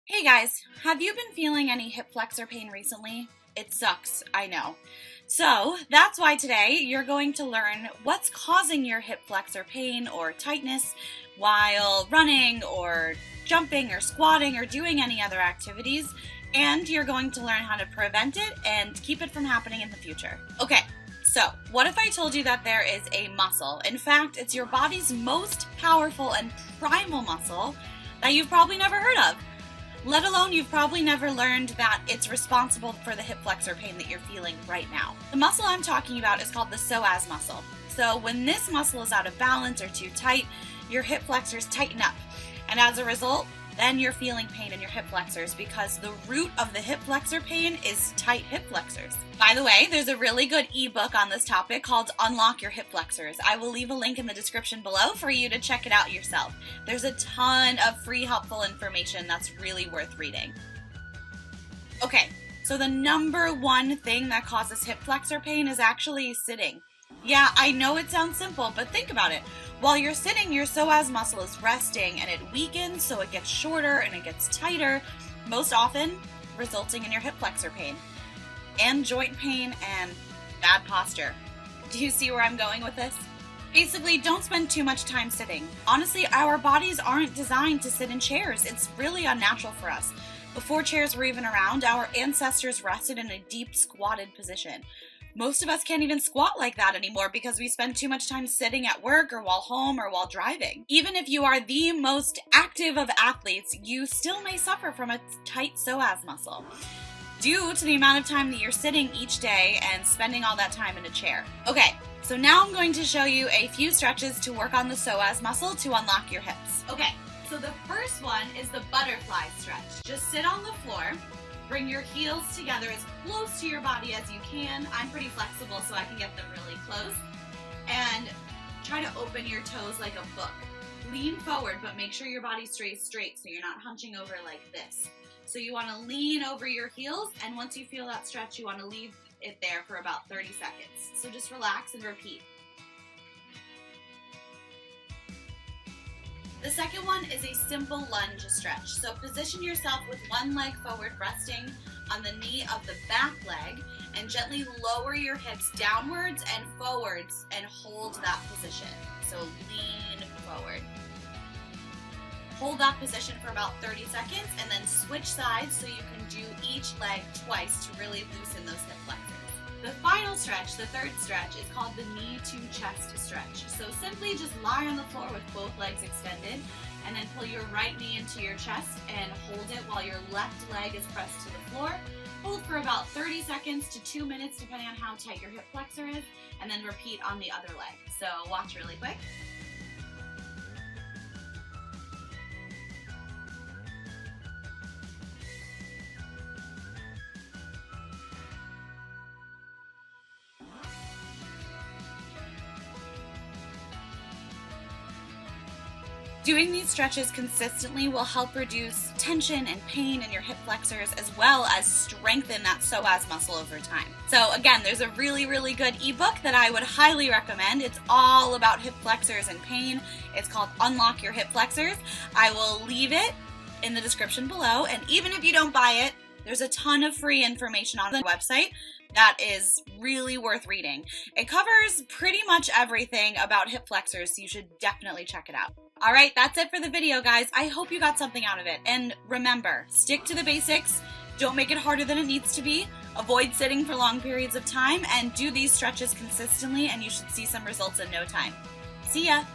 Hey guys, have you been feeling any hip flexor pain recently? It sucks, I know. So that's why today you're going to learn what's causing your hip flexor pain or tightness while running or jumping or squatting or doing any other activities, and you're going to learn how to prevent it and keep it from happening in the future. Okay, so what if I told you that there is a muscle? In fact, it's your body's most powerful and primal muscle that you've probably never heard of. Let alone you've probably never learned that it's responsible for the hip flexor pain that you're feeling right now. The muscle I'm talking about is called the psoas muscle. So when this muscle is out of balance or too tight, your hip flexors tighten up. And as a result, then you're feeling pain in your hip flexors because the root of the hip flexor pain is tight hip flexors. By the way, there's a really good ebook on this topic called Unlock Your Hip Flexors. I will leave a link in the description below for you to check it out yourself. There's a ton of free helpful information that's really worth reading. Okay, so the number one thing that causes hip flexor pain is actually sitting. Yeah, I know it sounds simple, but think about it. While you're sitting, your psoas muscle is resting and it weakens, so it gets shorter and it gets tighter, most often resulting in your hip flexor pain and joint pain and bad posture. Do you see where I'm going with this? Basically, don't spend too much time sitting. Honestly, our bodies aren't designed to sit in chairs. It's really unnatural for us. Before chairs were even around, our ancestors rested in a deep squatted position. Most of us can't even squat like that anymore because we spend too much time sitting at work or while home or while driving. Even if you are the most active of athletes, you still may suffer from a tight psoas muscle due to the amount of time that you're sitting each day and spending all that time in a chair. Okay, so now I'm going to show you a few stretches to work on the psoas muscle to unlock your hips. Okay, so the first one is the butterfly stretch. Just sit on the floor. Bring your heels together as close to your body as you can. I'm pretty flexible, so I can get them really close. And try to open your toes like a book. Lean forward, but make sure your body stays straight so you're not hunching over like this. So you want to lean over your heels, and once you feel that stretch, you want to leave it there for about 30 seconds. So just relax and repeat. The second one is a simple lunge stretch. So position yourself with one leg forward, resting on the knee of the back leg, and gently lower your hips downwards and forwards and hold that position. So lean forward. Hold that position for about 30 seconds and then switch sides so you can do each leg twice to really loosen those hip flexors. The final stretch, the third stretch, is called the knee to chest stretch. So simply just lie on the floor with both legs extended and then pull your right knee into your chest and hold it while your left leg is pressed to the floor. Hold for about 30 seconds to 2 minutes depending on how tight your hip flexor is, and then repeat on the other leg. So watch really quick. Doing these stretches consistently will help reduce tension and pain in your hip flexors as well as strengthen that psoas muscle over time. So again, there's a really, really good ebook that I would highly recommend. It's all about hip flexors and pain. It's called Unlock Your Hip Flexors. I will leave it in the description below, and even if you don't buy it, there's a ton of free information on the website that is really worth reading. It covers pretty much everything about hip flexors, so you should definitely check it out. All right, that's it for the video, guys. I hope you got something out of it. And remember, stick to the basics. Don't make it harder than it needs to be. Avoid sitting for long periods of time and do these stretches consistently, and you should see some results in no time. See ya.